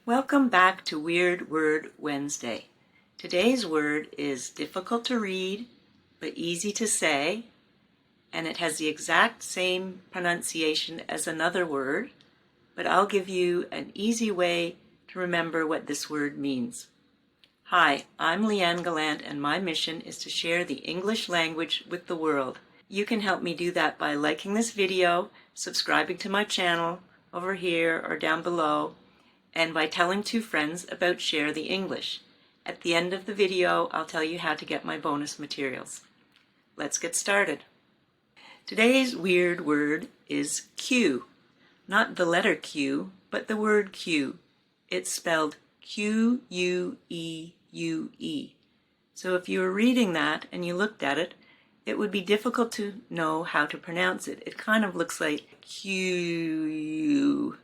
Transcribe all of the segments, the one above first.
Welcome back to Weird Word Wednesday. Today's word is difficult to read, but easy to say, and it has the exact same pronunciation as another word, but I'll give you an easy way to remember what this word means. Hi, I'm Leanne Gallant, and my mission is to share the English language with the world. You can help me do that by liking this video, subscribing to my channel over here or down below, and by telling 2 friends about Share the English. At the end of the video, I'll tell you how to get my bonus materials. Let's get started. Today's weird word is Q. Not the letter Q, but the word Q. It's spelled Q-U-E-U-E. So if you were reading that and you looked at it, it would be difficult to know how to pronounce it. It kind of looks like Q.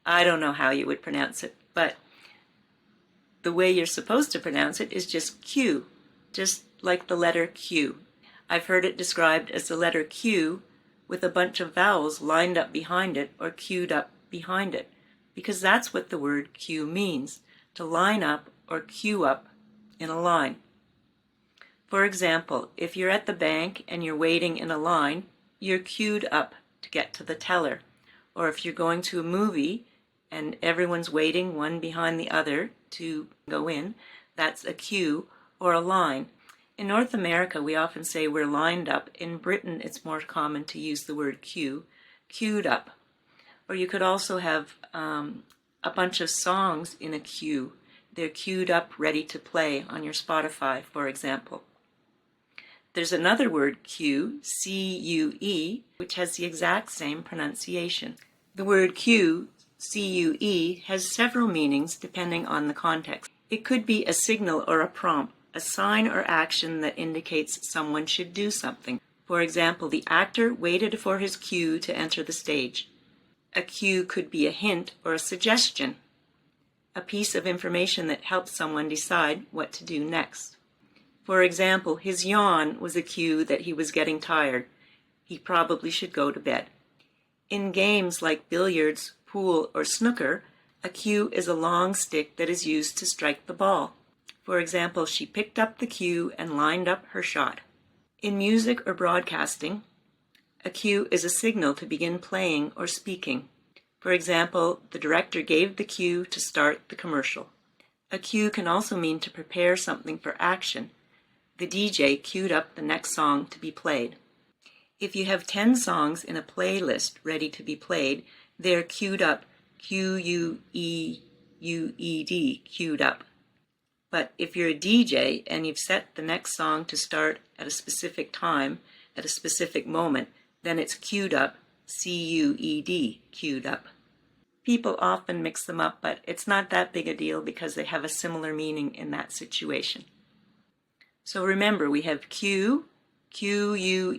I don't know how you would pronounce it, but the way you're supposed to pronounce it is just Q, just like the letter Q. I've heard it described as the letter Q with a bunch of vowels lined up behind it or queued up behind it, because that's what the word queue means, to line up or queue up in a line. For example, if you're at the bank and you're waiting in a line, you're queued up to get to the teller. Or if you're going to a movie and everyone's waiting one behind the other to go in, that's a queue or a line. In North America, we often say we're lined up. In Britain, it's more common to use the word queue, queued up. Or you could also have a bunch of songs in a queue. They're queued up, ready to play on your Spotify, for example. There's another word, queue, C-U-E, which has the exact same pronunciation. The word queue, C-U-E, has several meanings depending on the context. It could be a signal or a prompt, a sign or action that indicates someone should do something. For example, the actor waited for his cue to enter the stage. A cue could be a hint or a suggestion, a piece of information that helps someone decide what to do next. For example, his yawn was a cue that he was getting tired. He probably should go to bed. In games like billiards, pool, or snooker, a cue is a long stick that is used to strike the ball. For example, she picked up the cue and lined up her shot. In music or broadcasting, a cue is a signal to begin playing or speaking. For example, the director gave the cue to start the commercial. A cue can also mean to prepare something for action. The DJ queued up the next song to be played. If you have 10 songs in a playlist ready to be played, they're queued up, Q-U-E-U-E-D, queued up. But if you're a DJ and you've set the next song to start at a specific time, at a specific moment, then it's queued up, C-U-E-D, queued up. People often mix them up, but it's not that big a deal because they have a similar meaning in that situation. So remember, we have Q, Q-U-E-U-E,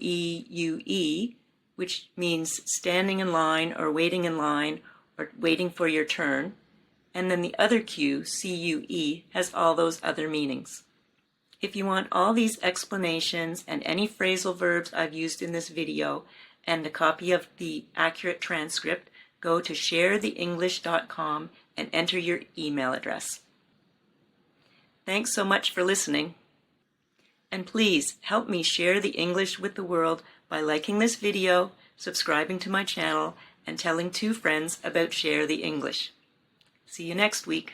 which means standing in line or waiting in line or waiting for your turn. And then the other Q, C-U-E, has all those other meanings. If you want all these explanations and any phrasal verbs I've used in this video and a copy of the accurate transcript, go to sharetheenglish.com and enter your email address. Thanks so much for listening. And please help me share the English with the world by liking this video, subscribing to my channel, and telling 2 friends about Share the English. See you next week.